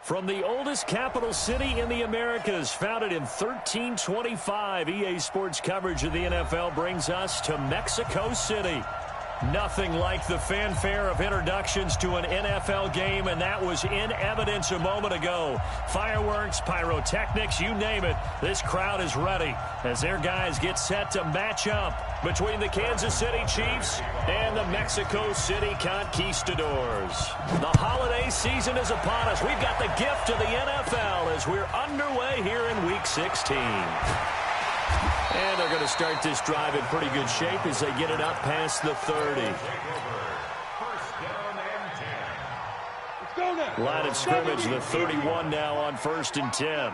From the oldest capital city in the Americas, founded in 1325, EA Sports coverage of the NFL brings us to Mexico City. Nothing like the fanfare of introductions to an NFL game, and that was in evidence a moment ago. Fireworks, pyrotechnics, you name it. This crowd is ready as their guys get set to match up between the Kansas City Chiefs and the Mexico City Conquistadors. The holiday season is upon us. We've got the gift of the NFL as we're underway here in Week 16. And they're going to start this drive in pretty good shape as they get it up past the 30. Line of scrimmage, the 31 now on 1st and 10.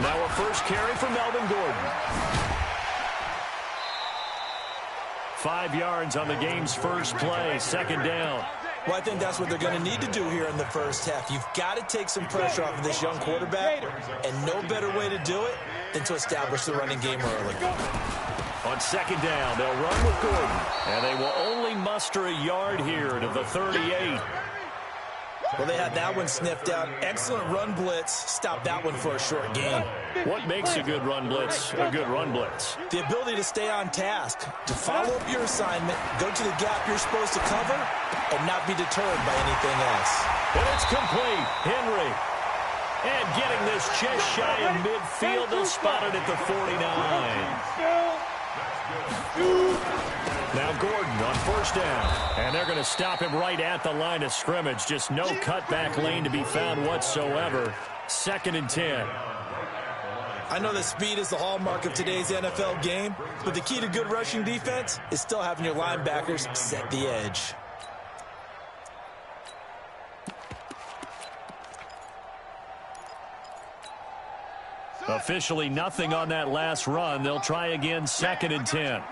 Now a first carry for Melvin Gordon. 5 yards on the game's first play, 2nd down. Well, I think that's what they're going to need to do here in the first half. You've got to take some pressure off of this young quarterback, and no better way to do it than to establish the running game early. On 2nd down, they'll run with Gordon, and they will only muster a yard here to the 38. Well, they had that one sniffed out. Excellent run blitz. Stop that one for a short gain. What makes a good run blitz a good run blitz? The ability to stay on task, to follow up your assignment, go to the gap you're supposed to cover, and not be deterred by anything else. And it's complete. Henry. And getting this just shy of midfield. They'll spot it at the 49. Now Gordon on 1st down. And they're going to stop him right at the line of scrimmage. Just no cutback lane to be found whatsoever. 2nd and 10. I know that speed is the hallmark of today's NFL game, but the key to good rushing defense is still having your linebackers set the edge. Officially nothing on that last run. They'll try again, 2nd and 10.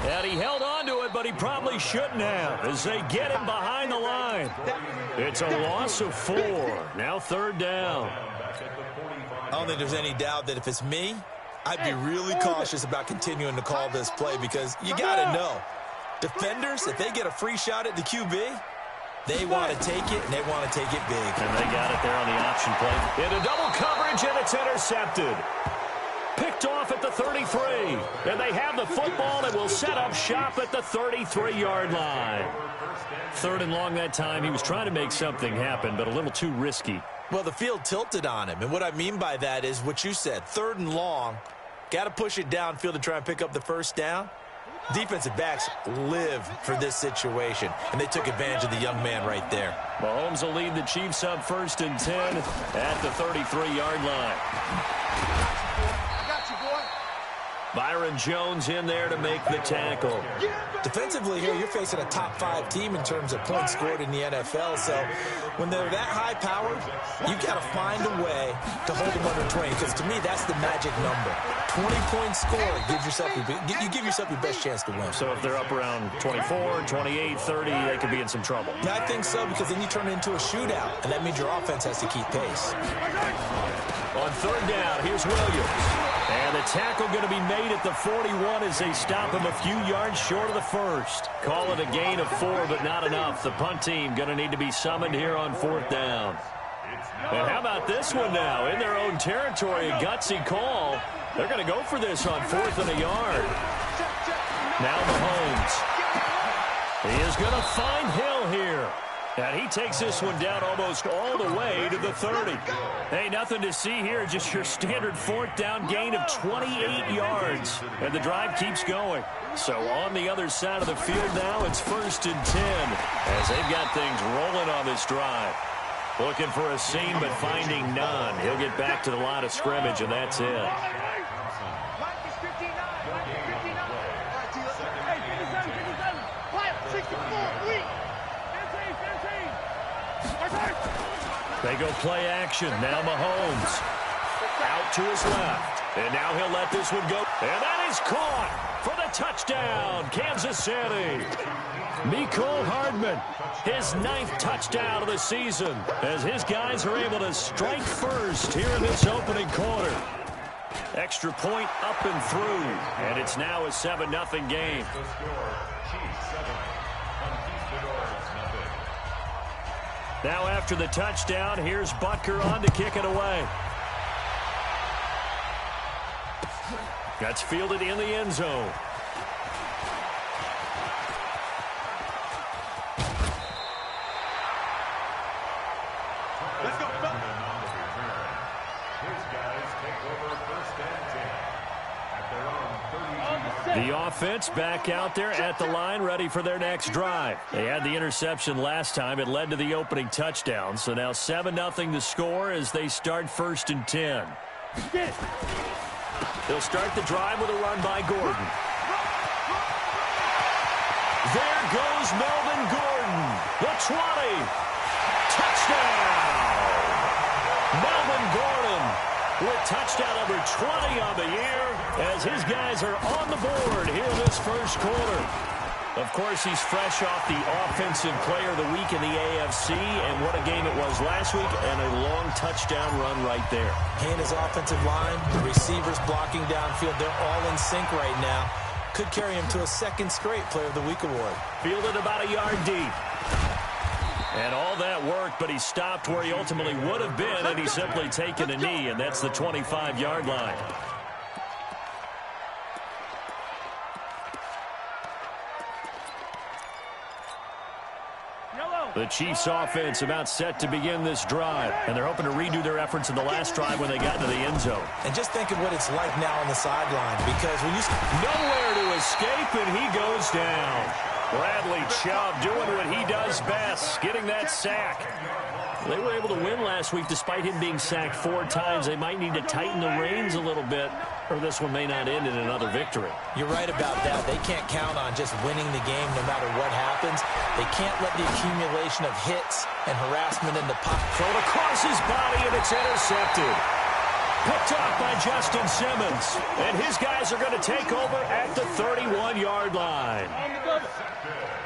And he held on to it, but he probably shouldn't have as they get him behind the line. It's a loss of 4. Now 3rd down. I don't think there's any doubt that if it's me, I'd be really cautious about continuing to call this play because you got to know, defenders, if they get a free shot at the QB, they want to take it, and they want to take it big. And they got it there on the option play. Into double coverage, and it's intercepted. Picked off at the 33. And they have the football and will set up shop at the 33-yard line. 3rd and long that time. He was trying to make something happen, but a little too risky. Well, the field tilted on him, and what I mean by that is what you said. 3rd and long, got to push it downfield to try and pick up the 1st down. Defensive backs live for this situation, and they took advantage of the young man right there. Mahomes will lead the Chiefs up 1st and 10 at the 33-yard line. Byron Jones in there to make the tackle. Defensively here, you're facing a top 5 team in terms of points scored in the NFL. So when they're that high powered, you've got to find a way to hold them under 20. Because to me, that's the magic number. 20-point score gives yourself you give yourself your best chance to win. So if they're up around 24, 28, 30, they could be in some trouble. Yeah, I think so, because then you turn it into a shootout, and that means your offense has to keep pace. On 3rd down, here's Williams. And the tackle going to be made at the 41 as they stop him a few yards short of the 1st. Call it a gain of 4, but not enough. The punt team going to need to be summoned here on 4th down. And how about this one now? In their own territory, a gutsy call. They're going to go for this on 4th and a yard. Now Mahomes. He is going to find Hill here. And he takes this one down almost all the way to the 30. Hey, nothing to see here, just your standard 4th down gain of 28 yards. And the drive keeps going. So on the other side of the field now, it's 1st and 10 as they've got things rolling on this drive. Looking for a seam, but finding none. He'll get back to the line of scrimmage, and that's it. They go play action. Now Mahomes out to his left. And now he'll let this one go. And that is caught for the touchdown, Kansas City. Mecole Hardman, his 9th touchdown of the season, as his guys are able to strike first here in this opening quarter. Extra point up and through, and it's now a 7-0 game. Now after the touchdown, here's Butker on to kick it away. That's fielded in the end zone. Let's go. His guys take over first and 10 at their own 32. The offense back out there at the line, ready for their next drive. They had the interception last time. It led to the opening touchdown. So now 7-0 to score as they start 1st and 10. They'll start the drive with a run by Gordon. There goes Melvin Gordon. The 20. Touchdown. Melvin Gordon with touchdown number 20 on the year as his guys are on the board here in this first quarter. Of course, he's fresh off the Offensive Player of the Week in the AFC, and what a game it was last week, and a long touchdown run right there. He and his offensive line, the receivers blocking downfield, they're all in sync right now. Could carry him to a second straight Player of the Week award. Fielded about a yard deep. And all that worked, but he stopped where he ultimately would have been, and he's simply taken a knee, and that's the 25-yard line. The Chiefs offense about set to begin this drive, and they're hoping to redo their efforts in the last drive when they got into the end zone. And just think of what it's like now on the sideline, because when you... Nowhere to escape, and he goes down. Bradley Chubb doing what he does best, getting that sack. They were able to win last week despite him being sacked 4 times. They might need to tighten the reins a little bit, or this one may not end in another victory. You're right about that. They can't count on just winning the game no matter what happens. They can't let the accumulation of hits and harassment in the pocket. Thrown across his body, and it's intercepted. Picked off by Justin Simmons. And his guys are going to take over at the 31-yard line.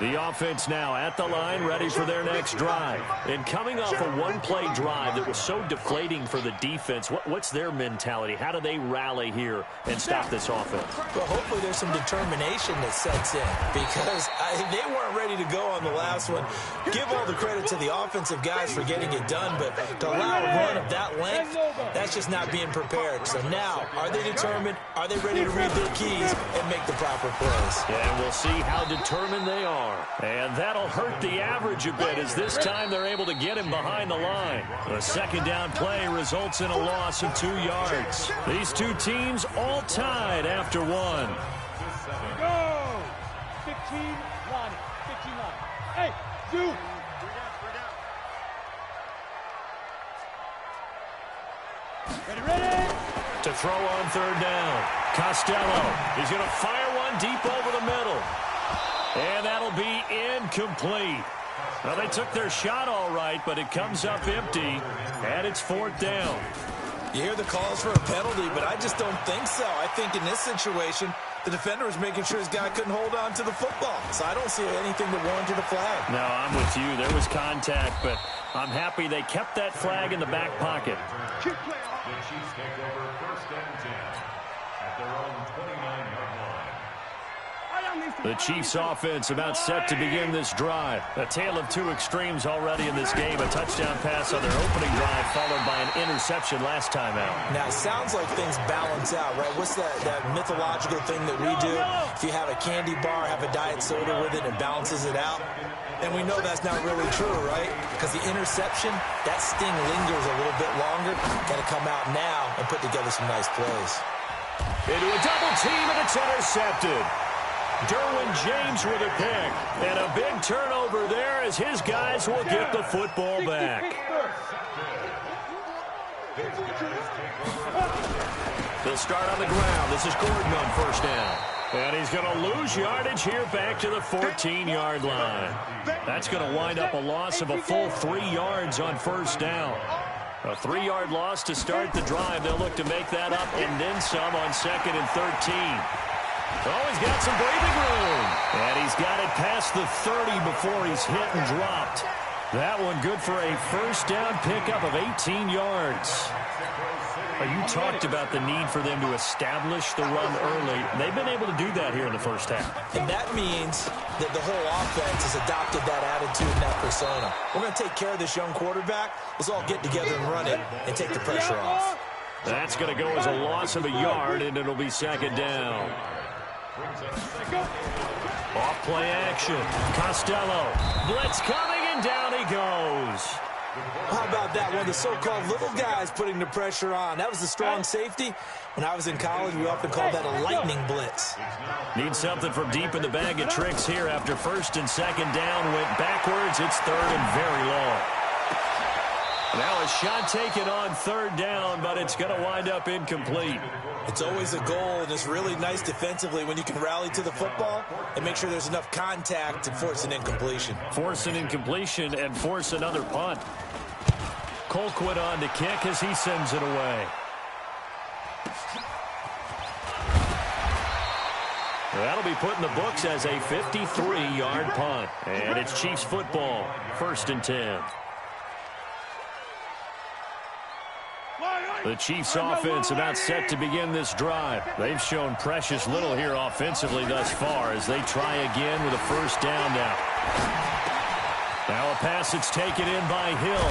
The offense now at the line, ready for their next drive. And coming off a one-play drive that was so deflating for the defense, what's their mentality? How do they rally here and stop this offense? Well, hopefully there's some determination that sets in, because they weren't ready to go on the last one. Give all the credit to the offensive guys for getting it done, but to allow a run of that length, that's just not being prepared. So now, are they determined? Are they ready to read their keys and make the proper plays? Yeah, and we'll see how determined they are. And that'll hurt the average a bit, as this time they're able to get him behind the line. The second down play results in a loss of 2 yards. These two teams all tied after one. Go! 15 line. 15 line. Hey, do. Ready. To throw on third down. Costello is going to fire one deep over the middle. And that'll be incomplete. Well, they took their shot all right, but it comes up empty, and it's 4th down. You hear the calls for a penalty, but I just don't think so. I think in this situation, the defender was making sure his guy couldn't hold on to the football. So I don't see anything that warranted a flag. No, I'm with you. There was contact, but I'm happy they kept that flag in the back pocket. The Chiefs take over first and 10 at their own 29-yard line. The Chiefs offense about set to begin this drive. A tale of 2 extremes already in this game. A touchdown pass on their opening drive, followed by an interception last time out. Now, it sounds like things balance out, right? What's that mythological thing that we do? If you have a candy bar, have a diet soda with it, and balances it out. And we know that's not really true, right? Because the interception, that sting lingers a little bit longer. Got to come out now and put together some nice plays. Into a double team, and it's intercepted. Derwin James with a pick, and a big turnover there as his guys will get the football back. They'll start on the ground. This is Gordon on first down. And he's going to lose yardage here back to the 14-yard line. That's going to wind up a loss of a full 3 yards on first down. A 3-yard loss to start the drive. They'll look to make that up and then some on 2nd and 13. Oh, he's got some breathing room. And he's got it past the 30 before he's hit and dropped. That one good for a first down pickup of 18 yards. You talked about the need for them to establish the run early. They've been able to do that here in the first half. And that means that the whole offense has adopted that attitude and that persona. We're going to take care of this young quarterback. Let's all get together and run it and take the pressure off. That's going to go as a loss of a yard, and it'll be second down. Off play action. Costello. Blitz coming, and down he goes. How about that? One of the so-called little guys putting the pressure on. That was the strong safety. When I was in college, we often called that a lightning blitz. Need something from deep in the bag of tricks here after first and second down. Went backwards. It's third and very long. Now a shot taken on third down, but it's going to wind up incomplete. It's always a goal, and it's really nice defensively when you can rally to the football and make sure there's enough contact to force an incompletion. Force an incompletion and force another punt. Colquitt on to kick as he sends it away. That'll be put in the books as a 53-yard punt. And it's Chiefs football, 1st and 10. The Chiefs offense about set to begin this drive. They've shown precious little here offensively thus far as they try again with a first down now. Now a pass that's taken in by Hill.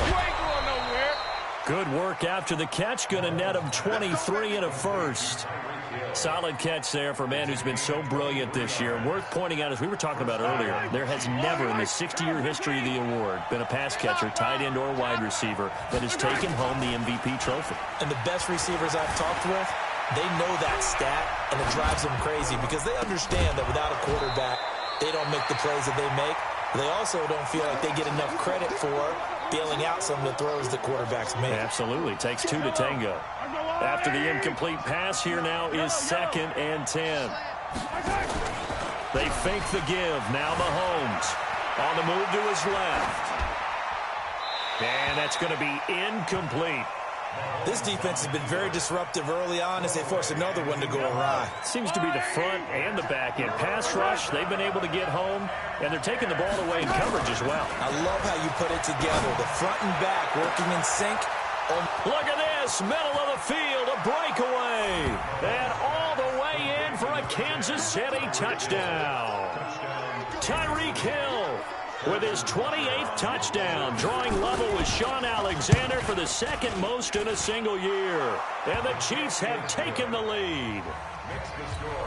Good work after the catch. Going to net him 23 and a first. Solid catch there for a man who's been so brilliant this year. Worth pointing out, as we were talking about earlier, there has never in the 60-year history of the award been a pass catcher, tight end, or wide receiver that has taken home the MVP trophy. And the best receivers I've talked with, they know that stat, and it drives them crazy because they understand that without a quarterback, they don't make the plays that they make. They also don't feel like they get enough credit for bailing out some of the throws the quarterbacks make. Absolutely. Takes two to tango. After the incomplete pass, here now is 2nd and 10. They fake the give. Now Mahomes on the move to his left. And that's going to be incomplete. This defense has been very disruptive early on as they force another one to go awry. Seems to be the front and the back end. Pass rush, they've been able to get home, and they're taking the ball away in coverage as well. I love how you put it together. The front and back working in sync. Look at this, middle of the field, a breakaway. And all the way in for a Kansas City touchdown. Tyreek Hill with his 28th touchdown, drawing level with Sean Alexander for the second most in a single year. And the Chiefs have taken the lead.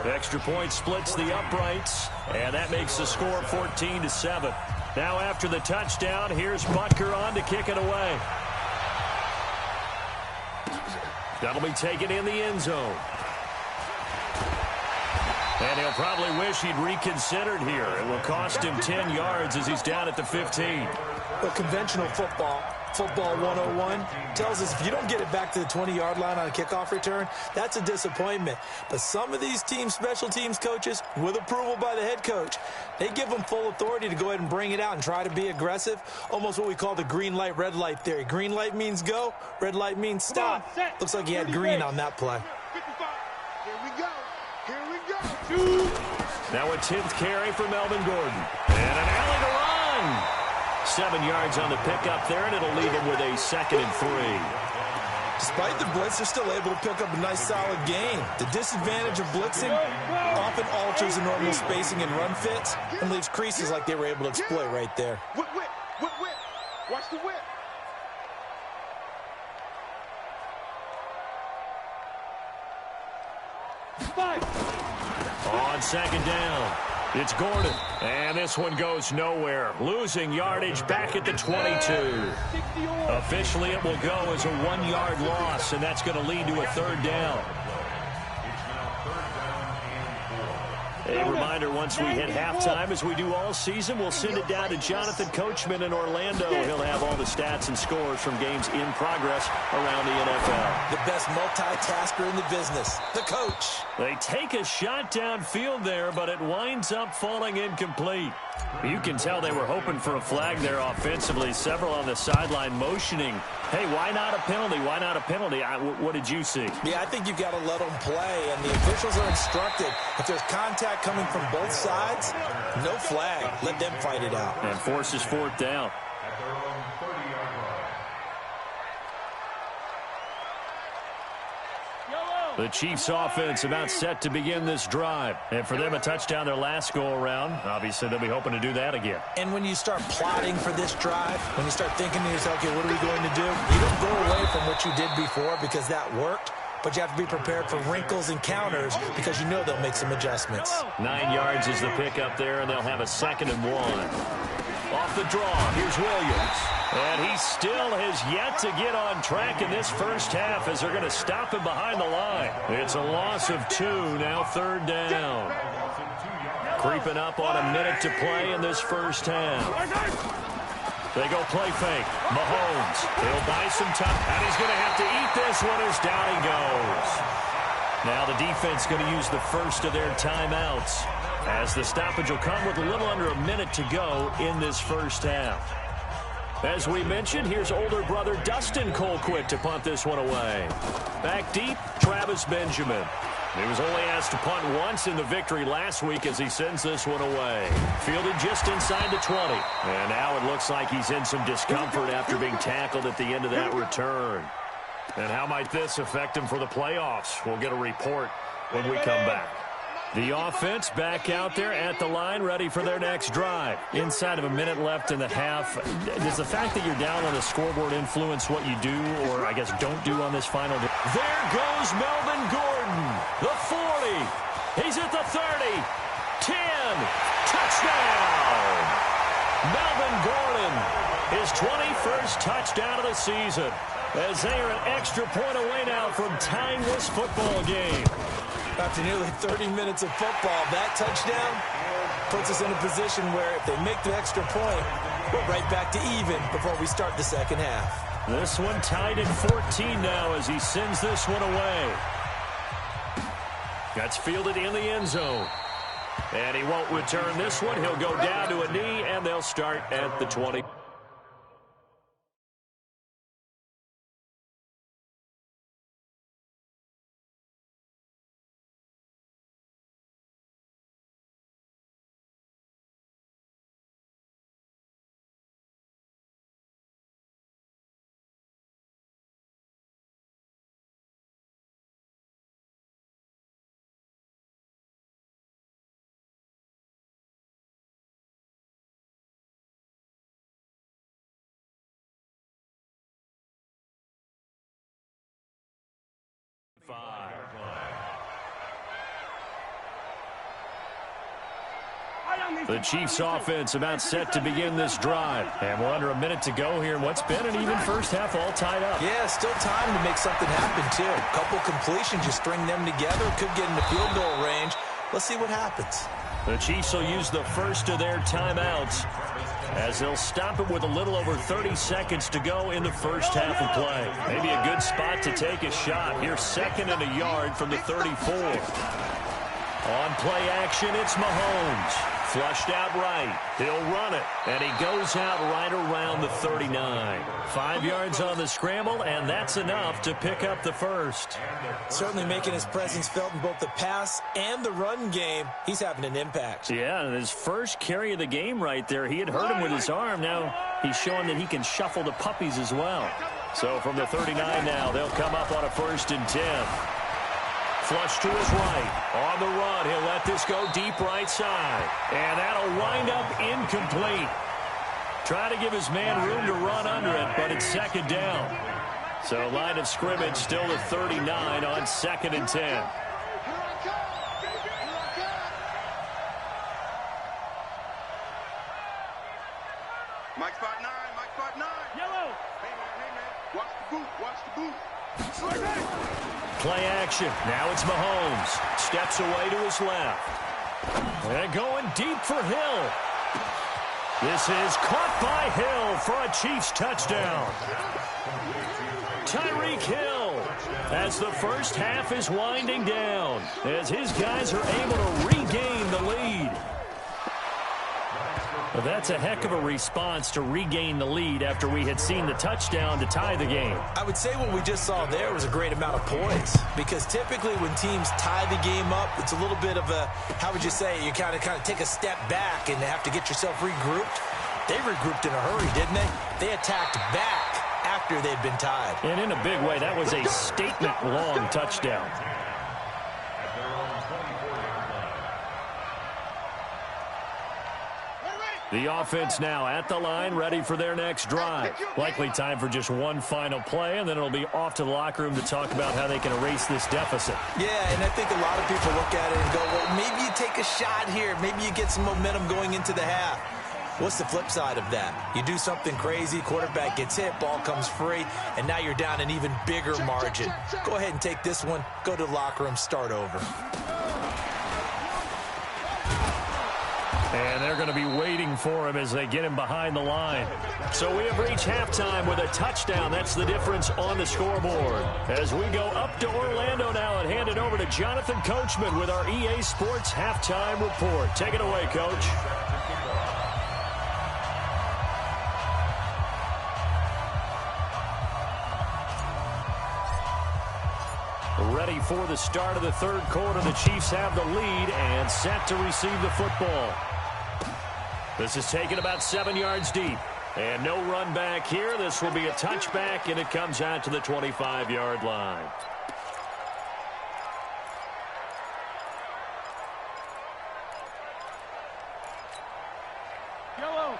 Extra point splits the uprights, and that makes the score 14-7. Now after the touchdown, here's Butker on to kick it away. That'll be taken in the end zone. And he'll probably wish he'd reconsidered here. It will cost him 10 yards as he's down at the 15. But conventional football 101, tells us if you don't get it back to the 20-yard line on a kickoff return, that's a disappointment. But some of these teams, special teams coaches, with approval by the head coach, they give them full authority to go ahead and bring it out and try to be aggressive. Almost what we call the green light, red light theory. Green light means go, red light means stop. Looks like he had green on that play. 55. Here we go. Here we go. 2. Now a 10th carry for Melvin Gordon. And an alley to run. 7 yards on the pickup there, and it'll leave him with a 2nd and 3. Despite the blitz, they're still able to pick up a nice solid gain. The disadvantage of blitzing often alters the normal spacing and run fits and leaves creases like they were able to exploit right there. Whip. Watch the whip. On 2nd down, it's Gordon. And this one goes nowhere. Losing yardage back at the 22. Officially, it will go as a 1-yard loss, and that's going to lead to a 3rd down. A reminder, once we hit halftime, as we do all season, we'll send it down to Jonathan Coachman in Orlando. He'll have all the stats and scores from games in progress around the NFL. The best multitasker in the business, the coach. They take a shot downfield there, but it winds up falling incomplete. You can tell they were hoping for a flag there offensively. Several on the sideline motioning, hey, why not a penalty? Why not a penalty? What did you see? Yeah, I think you've got to let them play, and the officials are instructed. If there's contact coming from both sides, no flag. Let them fight it out. And forces 4th down. The Chiefs offense about set to begin this drive. And for them, a touchdown their last go-around. Obviously, they'll be hoping to do that again. And when you start plotting for this drive, when you start thinking to yourself, okay, what are we going to do? You don't go away from what you did before because that worked. But you have to be prepared for wrinkles and counters because you know they'll make some adjustments. 9 yards is the pickup there, and they'll have a 2nd and 1. Off the draw, here's Williams. And he still has yet to get on track in this first half as they're going to stop him behind the line. It's a loss of 2, now 3rd down. Creeping up on a minute to play in this first half. They go play fake. Mahomes, he'll buy some time, and he's going to have to eat this one as down he goes. Now the defense going to use the first of their timeouts as the stoppage will come with a little under a minute to go in this first half. As we mentioned, here's older brother Dustin Colquitt to punt this one away. Back deep, Travis Benjamin. He was only asked to punt once in the victory last week as he sends this one away. Fielded just inside the 20. And now it looks like he's in some discomfort after being tackled at the end of that return. And how might this affect him for the playoffs? We'll get a report when we come back. The offense back out there at the line, ready for their next drive. Inside of a minute left in the half, does the fact that you're down on the scoreboard influence what you do or, I guess, don't do on this final? There goes Melvin Gordon, the 40. He's at the 30. 10. Touchdown. Melvin Gordon, his 21st touchdown of the season, as they are an extra point away now from tying this football game. After nearly 30 minutes of football, that touchdown puts us in a position where if they make the extra point, we're right back to even before we start the second half. This one tied at 14 now as he sends this one away. That's fielded in the end zone. And he won't return this one. He'll go down to a knee, and they'll start at the 20. The Chiefs offense about set to begin this drive. And we're under a minute to go here in what's been an even first half, all tied up. Yeah, still time to make something happen, too. A couple completions, you string them together, could get into field goal range. Let's see what happens. The Chiefs will use the first of their timeouts as they'll stop it with a little over 30 seconds to go in the first half of play. Maybe a good spot to take a shot. Here's 2nd and a yard from the 34. On play action, it's Mahomes. Flushed out right. He'll run it. And he goes out right around the 39. 5 yards on the scramble, and that's enough to pick up the first. Certainly making his presence felt in both the pass and the run game. He's having an impact. Yeah, and his first carry of the game right there, he had hurt him with his arm. Now he's showing that he can shuffle the puppies as well. So from the 39 now, they'll come up on a 1st and 10. Flush to his right. On the run, he'll let this go deep right side. And that'll wind up incomplete. Try to give his man room to run under it, but it's 2nd down. So line of scrimmage still at 39 on 2nd and 10. Mike spot 9, Mike spot 9. Yellow. Hey, man. Watch the boot, watch the boot. Play action. Now it's Mahomes. Steps away to his left. And going deep for Hill. This is caught by Hill for a Chiefs touchdown. Tyreek Hill as the first half is winding down as his guys are able to regain the lead. Well, that's a heck of a response to regain the lead after we had seen the touchdown to tie the game. I would say what we just saw there was a great amount of poise because typically when teams tie the game up, it's a little bit of a, how would you say, you kind of take a step back and have to get yourself regrouped. They regrouped in a hurry, didn't they? They attacked back after they'd been tied. And in a big way, that was a statement-long touchdown. The offense now at the line, ready for their next drive. Likely time for just one final play, and then it'll be off to the locker room to talk about how they can erase this deficit. Yeah, and I think a lot of people look at it and go, well, maybe you take a shot here. Maybe you get some momentum going into the half. What's the flip side of that? You do something crazy, quarterback gets hit, ball comes free, and now you're down an even bigger margin. Go ahead and take this one, go to the locker room, start over. And they're going to be waiting for him as they get him behind the line. So we have reached halftime with a touchdown. That's the difference on the scoreboard. As we go up to Orlando now and hand it over to Jonathan Coachman with our EA Sports Halftime Report. Take it away, Coach. Ready for the start of the third quarter. The Chiefs have the lead and set to receive the football. This is taken about 7 yards deep. And no run back here. This will be a touchback, and it comes out to the 25-yard line.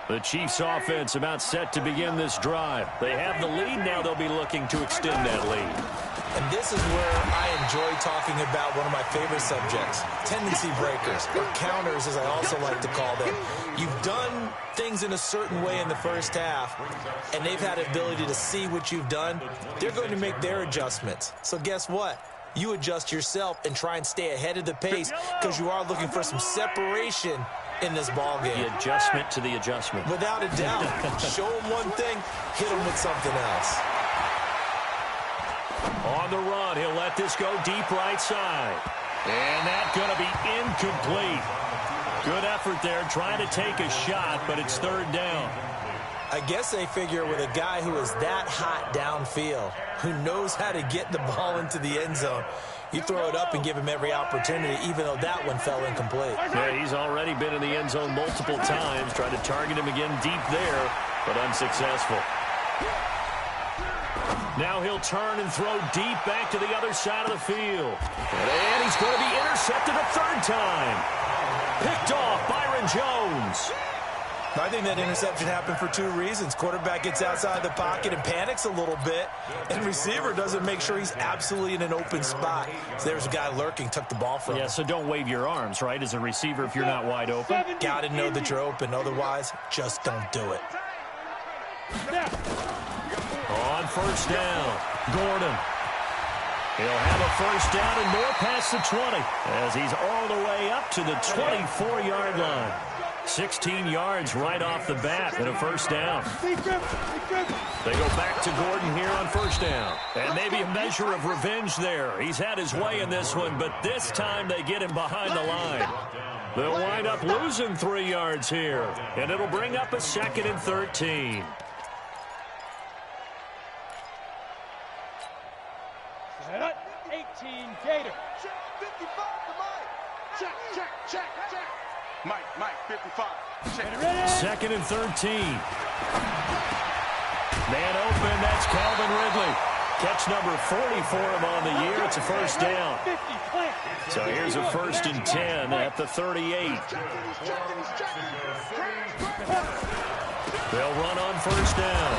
The Chiefs offense about set to begin this drive. They have the lead. Now they'll be looking to extend that lead. And this is where I enjoy talking about one of my favorite subjects, tendency breakers, or counters as I also like to call them. You've done things in a certain way in the first half, and they've had the ability to see what you've done. They're going to make their adjustments. So guess what? You adjust yourself and try and stay ahead of the pace because you are looking for some separation in this ball game. The adjustment to the adjustment. Without a doubt. Show them one thing, hit them with something else. On the run, he'll let this go deep right side. And that's going to be incomplete. Good effort there, trying to take a shot, but it's third down. I guess they figure with a guy who is that hot downfield, who knows how to get the ball into the end zone, you throw it up and give him every opportunity, even though that one fell incomplete. Yeah, he's already been in the end zone multiple times, tried to target him again deep there, but unsuccessful. Now he'll turn and throw deep back to the other side of the field. And he's going to be intercepted a third time. Picked off Byron Jones. I think that interception happened for two reasons. Quarterback gets outside the pocket and panics a little bit, and receiver doesn't make sure he's absolutely in an open spot. So there's a guy lurking, took the ball from him. Yeah, so don't wave your arms, right, as a receiver if you're not wide open. Got to know that you're open. Otherwise, just don't do it. On first down, Gordon. He'll have a first down and more past the 20 as he's all the way up to the 24-yard line. 16 yards right off the bat and a first down. They go back to Gordon here on first down. And maybe a measure of revenge there. He's had his way in this one, but this time they get him behind the line. They'll wind up losing 3 yards here, and it'll bring up a 2nd and 13. Set up, 18, Gator. Check, 55 to Mike. Check. Mike, 55. Check. 2nd and 13. Man open, that's Calvin Ridley. Catch number 40 for him on the year. It's a first down. So here's a 1st and 10 at the 38. They'll run on first down.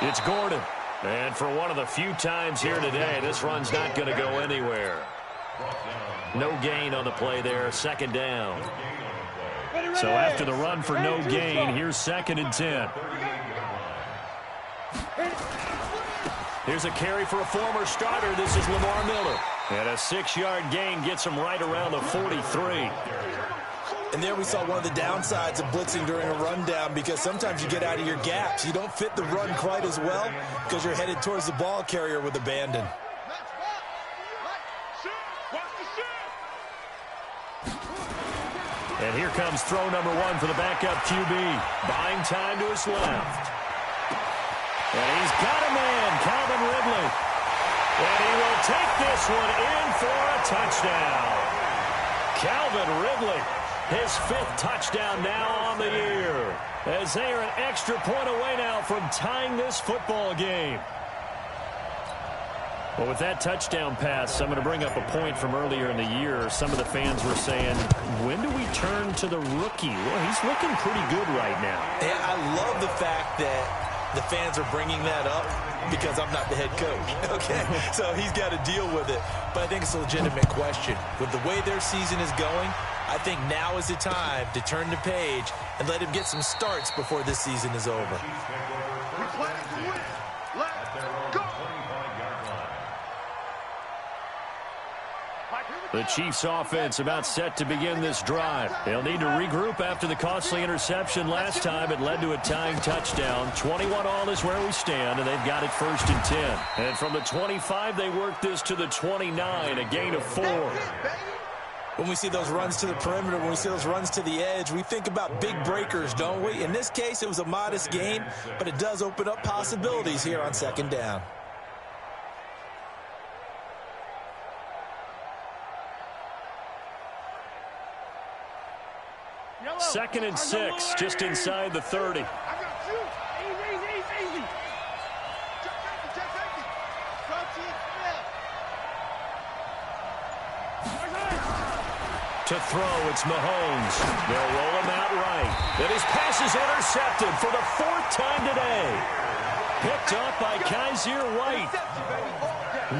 It's Gordon. And for one of the few times here today, this run's not going to go anywhere. No gain on the play there, 2nd down. So after the run for no gain, here's 2nd and 10. Here's a carry for a former starter. This is Lamar Miller. And a 6-yard gain gets him right around the 43. And there we saw one of the downsides of blitzing during a rundown, because sometimes you get out of your gaps. You don't fit the run quite as well because you're headed towards the ball carrier with abandon. And here comes throw number 1 for the backup QB. Buying time to his left. And he's got a man, Calvin Ridley. And he will take this one in for a touchdown. Calvin Ridley, his 5th touchdown now on the year, as they are an extra point away now from tying this football game. Well, with that touchdown pass, I'm going to bring up a point from earlier in the year. Some of the fans were saying, when do we turn to the rookie? Well, he's looking pretty good right now. And I love the fact that the fans are bringing that up because I'm not the head coach, okay? So he's got to deal with it. But I think it's a legitimate question. With the way their season is going, I think now is the time to turn the page and let him get some starts before this season is over. The Chiefs offense about set to begin this drive. They'll need to regroup after the costly interception last time. It led to a tying touchdown. 21 all is where we stand, and they've got it 1st and 10. And from the 25, they work this to the 29, a gain of 4. When we see those runs to the perimeter, when we see those runs to the edge, we think about big breakers, don't we? In this case, it was a modest gain, but it does open up possibilities here on 2nd down. 2nd and 6, just inside the 30. To throw, it's Mahomes. They'll roll him out right. And his pass is intercepted for the 4th time today. Picked up by Kaiser White.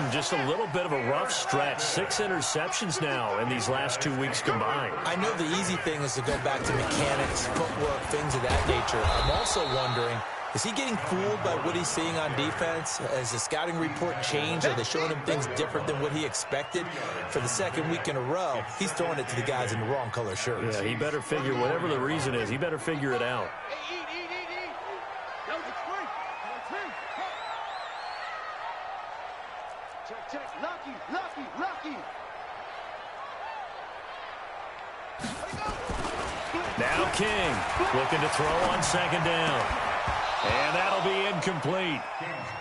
Just a little bit of a rough stretch. 6 interceptions now in these last 2 weeks combined. I know the easy thing is to go back to mechanics, footwork, things of that nature. I'm also wondering, is he getting fooled by what he's seeing on defense? Has the scouting report changed? Are they showing him things different than what he expected? For the 2nd week in a row, he's throwing it to the guys in the wrong color shirts. Yeah, he better figure, whatever the reason is, he better figure it out. Now King looking to throw on 2nd down. And that'll be incomplete.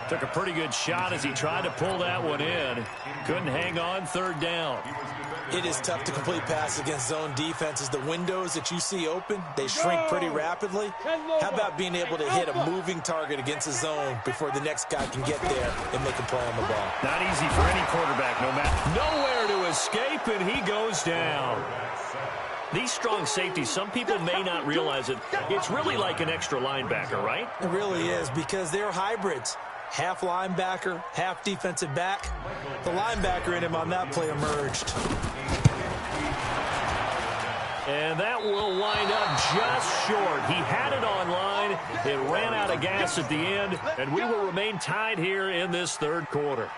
Took a pretty good shot as he tried to pull that one in. Couldn't hang on 3rd down. It is tough to complete passes against zone defenses. The windows that you see open, they shrink pretty rapidly. How about being able to hit a moving target against a zone before the next guy can get there and make a play on the ball? Not easy for any quarterback, no matter. Nowhere to escape, and he goes down. These strong safeties, some people may not realize it. It's really like an extra linebacker, right? It really is, because they're hybrids. Half linebacker, half defensive back. The linebacker in him on that play emerged. And that will wind up just short. He had it on line. It ran out of gas at the end, and we will remain tied here in this 3rd quarter.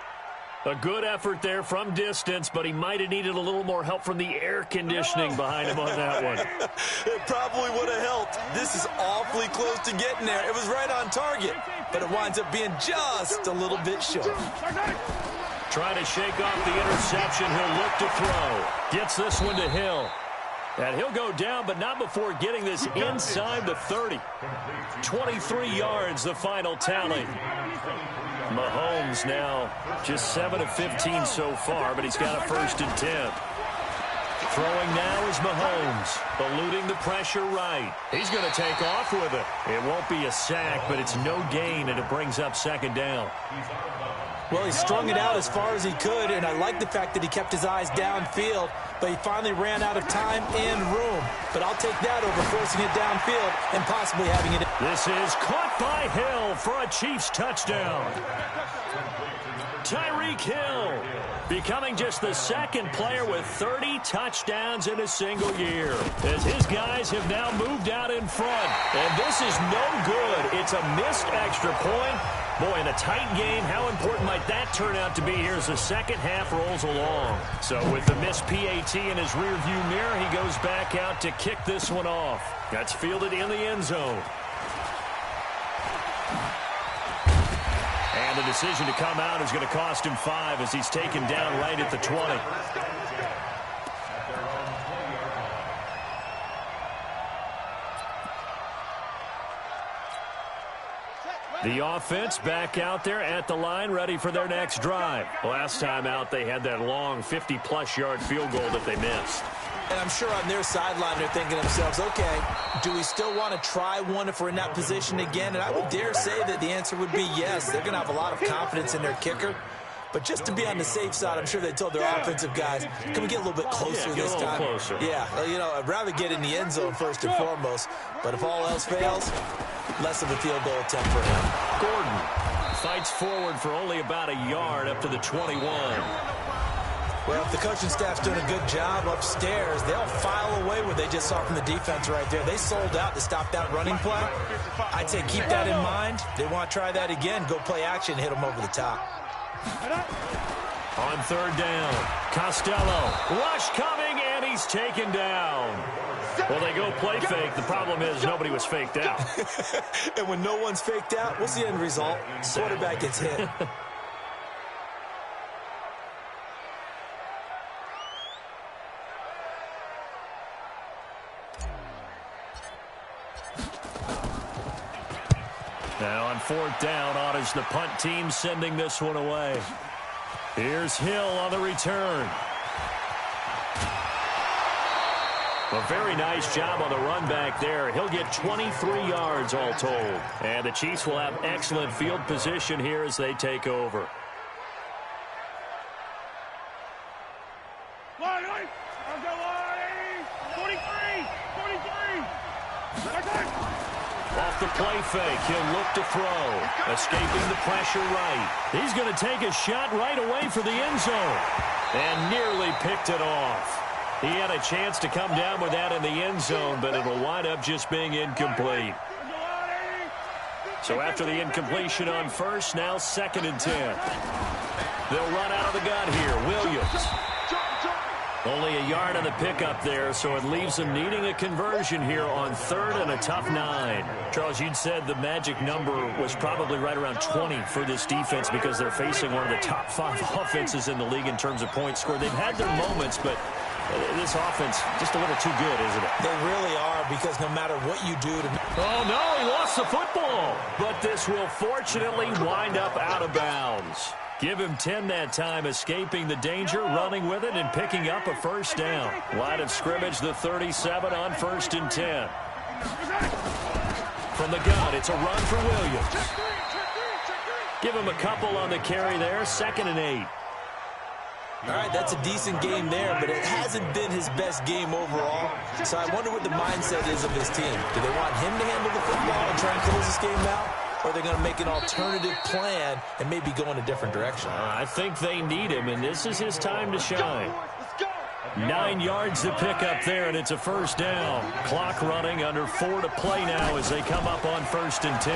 A good effort there from distance, but he might have needed a little more help from the air conditioning behind him on that one. It probably would have helped. This is awfully close to getting there. It was right on target, but it winds up being just a little bit short. Trying to shake off the interception. He'll look to throw. Gets this one to Hill. And he'll go down, but not before getting this inside the 30. 23 yards, the final tally. Mahomes now just 7 of 15 so far, but he's got a 1st and 10. Throwing now is Mahomes, eluding the pressure right. He's going to take off with it. It won't be a sack, but it's no gain, and it brings up 2nd down. Well, he strung it out as far as he could, and I like the fact that he kept his eyes downfield, but he finally ran out of time and room. But I'll take that over forcing it downfield and possibly having it. This is caught by Hill for a Chiefs touchdown. Tyreek Hill becoming just the 2nd player with 30 touchdowns in a single year, as his guys have now moved out in front. And this is no good. It's a missed extra point. Boy, in a tight game, how important might that turn out to be here as the 2nd half rolls along? So with the missed PAT in his rearview mirror, he goes back out to kick this one off. That's fielded in the end zone. And the decision to come out is going to cost him 5 as he's taken down right at the 20. The offense back out there at the line, ready for their next drive. Last time out, they had that long 50-plus yard field goal that they missed. And I'm sure on their sideline they're thinking to themselves, okay, do we still want to try one if we're in that position again? And I would dare say that the answer would be yes. They're going to have a lot of confidence in their kicker. But just to be on the safe side, I'm sure they told their offensive guys, can we get a little bit closer this time? Closer. Yeah, you know, I'd rather get in the end zone first and foremost. But if all else fails, less of a field goal attempt for him. Gordon fights forward for only about a yard up to the 21. Well, if the coaching staff's doing a good job upstairs, they'll file away what they just saw from the defense right there. They sold out to stop that running play. I'd say keep that in mind. They want to try that again. Go play action, hit them over the top. On third down, Costello. Rush coming, and he's taken down. Well, they go play fake. The problem is nobody was faked out. And when no one's faked out, what's the end result? Quarterback gets hit. Now on fourth down, honors the punt team, sending this one away. Here's Hill on the return. A very nice job on the run back there. He'll get 23 yards all told. And the Chiefs will have excellent field position here as they take over. Off the play fake, he'll look to throw. Escaping the pressure right. He's going to take a shot right away for the end zone. And nearly picked it off. He had a chance to come down with that in the end zone, but it'll wind up just being incomplete. So after the incompletion on first, now 2nd and 10. They'll run out of the gun here. Williams. Only a yard on the pickup there, so it leaves them needing a conversion here on 3rd and a tough 9. Charles, you'd said the magic number was probably right around 20 for this defense because they're facing one of the top 5 offenses in the league in terms of points scored. They've had their moments, but this offense just a little too good, isn't it? They really are, because no matter what you do to... Oh, no, he lost the football. But this will fortunately wind up out of bounds. Give him 10 that time, escaping the danger, running with it, and picking up a first down. Line of scrimmage, the 37 on 1st and 10. From the gun, it's a run for Williams. Give him a couple on the carry there, 2nd and 8. All right, that's a decent game there, but it hasn't been his best game overall. So I wonder what the mindset is of his team. Do they want him to handle the football and try and close this game out? Or are they going to make an alternative plan and maybe go in a different direction? I think they need him, and this is his time to shine. 9 yards to pick up there, and it's a first down. Clock running, under 4 to play now as they come up on 1st and 10.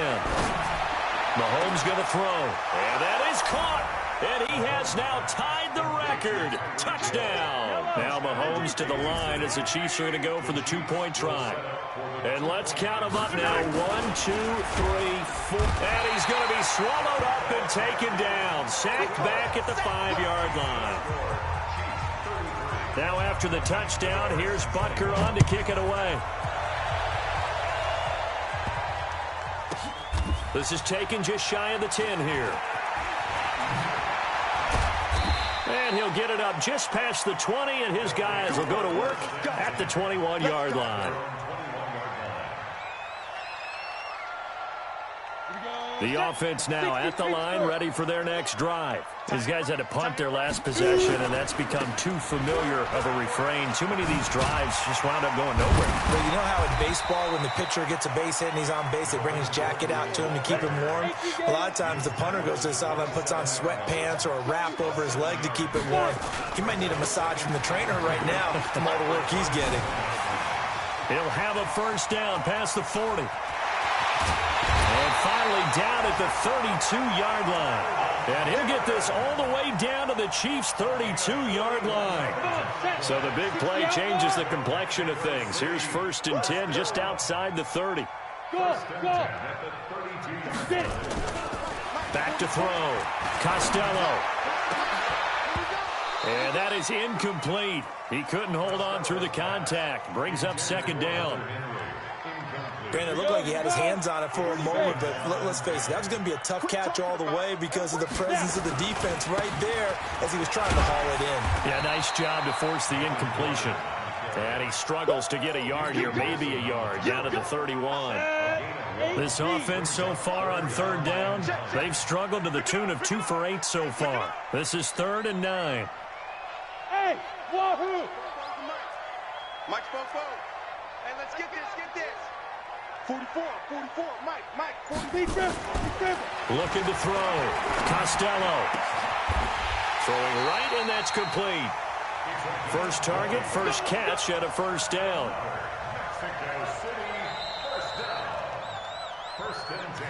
Mahomes going to throw, and that is caught. And he has now tied the record. Touchdown. Now Mahomes to the line as the Chiefs are going to go for the 2-point try. And let's count them up now. 1, 2, 3, 4. And he's going to be swallowed up and taken down. Sacked back at the 5-yard line. Now after the touchdown, here's Butker on to kick it away. This is taken just shy of the 10 here. And he'll get it up just past the 20, and his guys will go to work at the 21-yard line. The offense now at the line, ready for their next drive. These guys had to punt their last possession, and that's become too familiar of a refrain. Too many of these drives just wound up going nowhere. But you know how in baseball, when the pitcher gets a base hit and he's on base, they bring his jacket out to him to keep him warm? A lot of times the punter goes to the sideline, puts on sweatpants or a wrap over his leg to keep it warm. He might need a massage from the trainer right now from all the work he's getting. He'll have a first down past the 40. And finally down at the 32-yard line. And he'll get this all the way down to the Chiefs' 32-yard line. So the big play changes the complexion of things. Here's 1st and 10 just outside the 30. Back to throw. Costello. And that is incomplete. He couldn't hold on through the contact. Brings up 2nd down. Brandon, it looked like he had his hands on it for a moment, but let's face it, that was going to be a tough catch all the way because of the presence of the defense right there as he was trying to haul it in. Yeah, nice job to force the incompletion. And he struggles to get a yard here, maybe a yard, down to the 31. This offense so far on third down, they've struggled to the tune of 2 for 8 so far. This is 3rd and 9. Hey, wahoo! Mike's 4-4. Hey, let's get this. 44, Mike, 40. Defense. Looking to throw. Costello. Throwing right, and that's complete. First target, first catch, and a first down.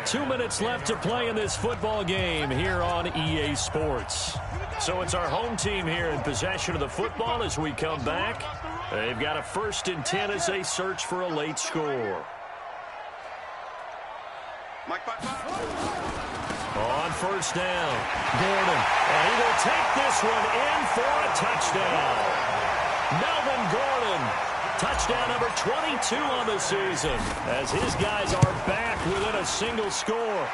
2 minutes left to play in this football game here on EA Sports. So it's our home team here in possession of the football as we come back. They've got a 1st and 10 as they search for a late score. Mike 5-5. On first down, Gordon. And he will take this one in for a touchdown. Melvin Gordon. Touchdown number 22 on the season as his guys are back within a single score.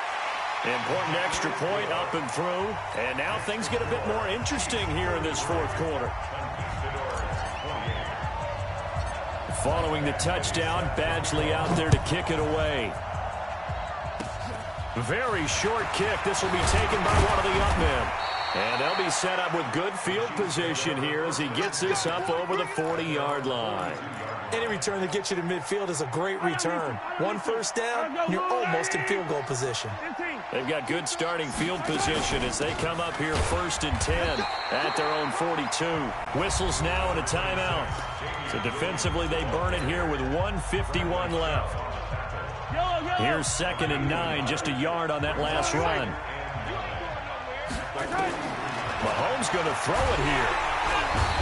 Important extra point up and through. And now things get a bit more interesting here in this 4th quarter. Following the touchdown, Badgley out there to kick it away. Very short kick. This will be taken by one of the up men. And they'll be set up with good field position here as he gets this up over the 40-yard line. Any return that gets you to midfield is a great return. 1 first down, you're almost in field goal position. They've got good starting field position as they come up here 1st and 10 at their own 42. Whistles now and a timeout. So defensively they burn it here with 1:51 left. Here's 2nd and 9, just a yard on that last run. Mahomes going to throw it here.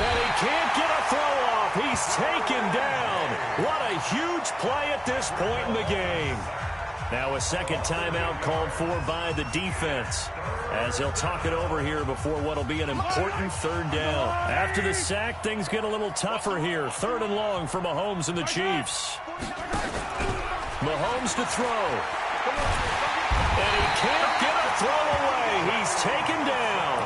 And he can't get a throw off. He's taken down. What a huge play at this point in the game. Now a 2nd timeout called for by the defense as they'll talk it over here before what will be an important 3rd down. After the sack, things get a little tougher here. 3rd and long for Mahomes and the Chiefs. Mahomes to throw. And he can't get a throw away. He's taken down.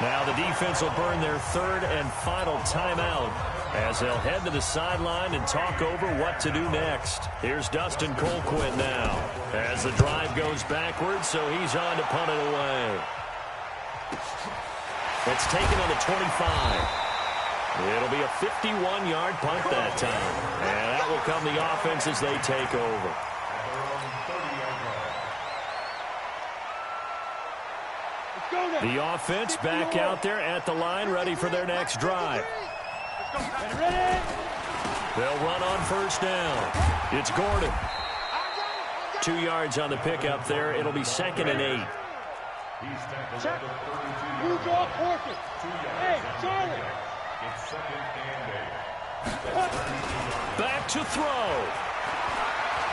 Now the defense will burn their 3rd and final timeout as they'll head to the sideline and talk over what to do next. Here's Dustin Colquitt now as the drive goes backwards, so he's on to punt it away. It's taken on the 25. It'll be a 51-yard punt that time. And that will come the offense as they take over. The offense back out there at the line, ready for their next drive. They'll run on first down. It's Gordon. 2 yards on the pickup there. It'll be 2nd and 8. Check. You draw Porky. Hey, Charlie. Back to throw.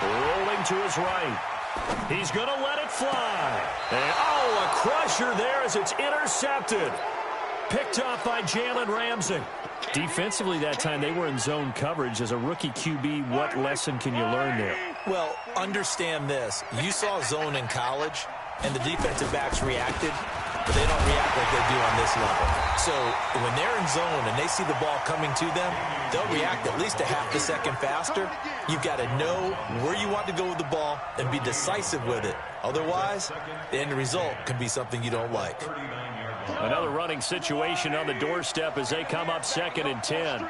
Rolling to his right. He's going to let it fly. And, oh, a crusher there as it's intercepted. Picked off by Jalen Ramsey. Defensively that time, they were in zone coverage. As a rookie QB, what lesson can you learn there? Well, understand this. You saw zone in college, and the defensive backs reacted, but they don't react like they do on this level. So when they're in zone and they see the ball coming to them, they'll react at least a half a second faster. You've got to know where you want to go with the ball and be decisive with it. Otherwise, the end result can be something you don't like. Another running situation on the doorstep as they come up 2nd and 10.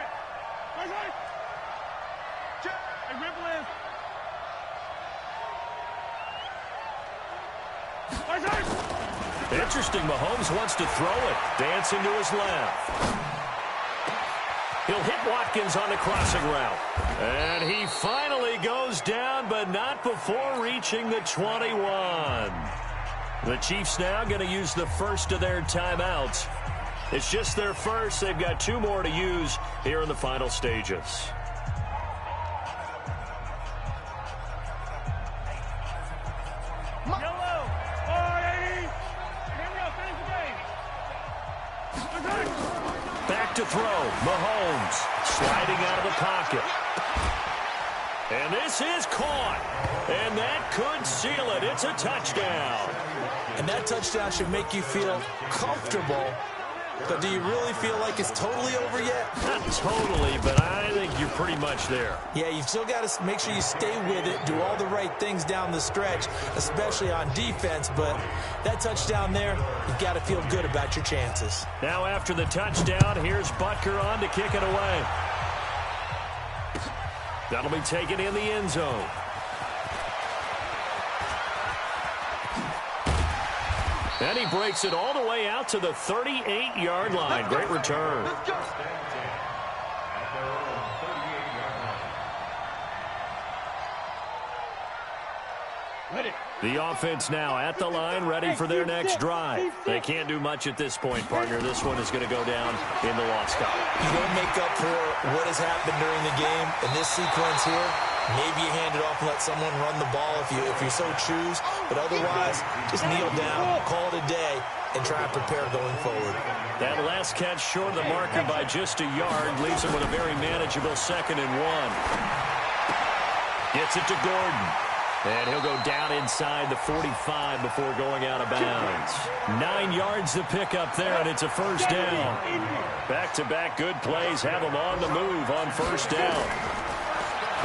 Interesting, Mahomes wants to throw it. Dancing to his left. He'll hit Watkins on the crossing route. And he finally goes down, but not before reaching the 21. The Chiefs now going to use the first of their timeouts. It's just their first. They've got 2 more to use here in the final stages. Back to throw. Mahomes sliding out of the pocket. And this is caught. And that could seal it. It's a touchdown. And that touchdown should make you feel comfortable But do you really feel like it's totally over yet? Not totally, but I think you're pretty much there. Yeah, you've still got to make sure you stay with it, do all the right things down the stretch, especially on defense. But that touchdown there, you've got to feel good about your chances. Now after the touchdown, here's Butker on to kick it away. That'll be taken in the end zone. And he breaks it all the way out to the 38-yard line. Great return. The offense now at the line, ready for their next drive. They can't do much at this point, partner. This one is going to go down in the loss column. You got to make up for what has happened during the game. In this sequence here, maybe you hand it off and let someone run the ball if you so choose. But otherwise, just kneel down, call it a day, and try to prepare going forward. That last catch short of the marker by just a yard leaves him with a very manageable 2nd and 1. Gets it to Gordon. And he'll go down inside the 45 before going out of bounds. 9 yards to pick up there, and it's a first down. Back-to-back good plays have them on the move on first down.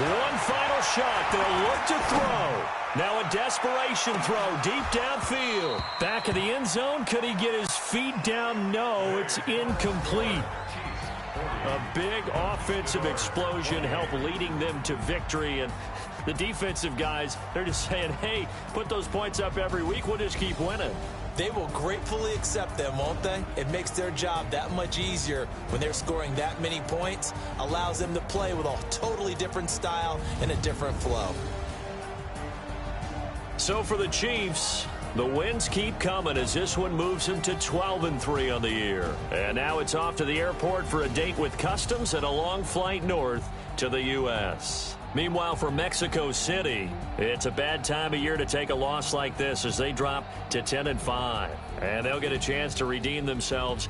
One final shot. They'll look to throw. Now a desperation throw deep downfield. Back of the end zone. Could he get his feet down? No, it's incomplete. A big offensive explosion helped leading them to victory, and the defensive guys, they're just saying, hey, put those points up every week. We'll just keep winning. They will gratefully accept them, won't they? It makes their job that much easier when they're scoring that many points. Allows them to play with a totally different style and a different flow. So for the Chiefs, the wins keep coming as this one moves them to 12-3 on the year. And now it's off to the airport for a date with Customs and a long flight north to the U.S. Meanwhile, for Mexico City, it's a bad time of year to take a loss like this as they drop to 10-5. And they'll get a chance to redeem themselves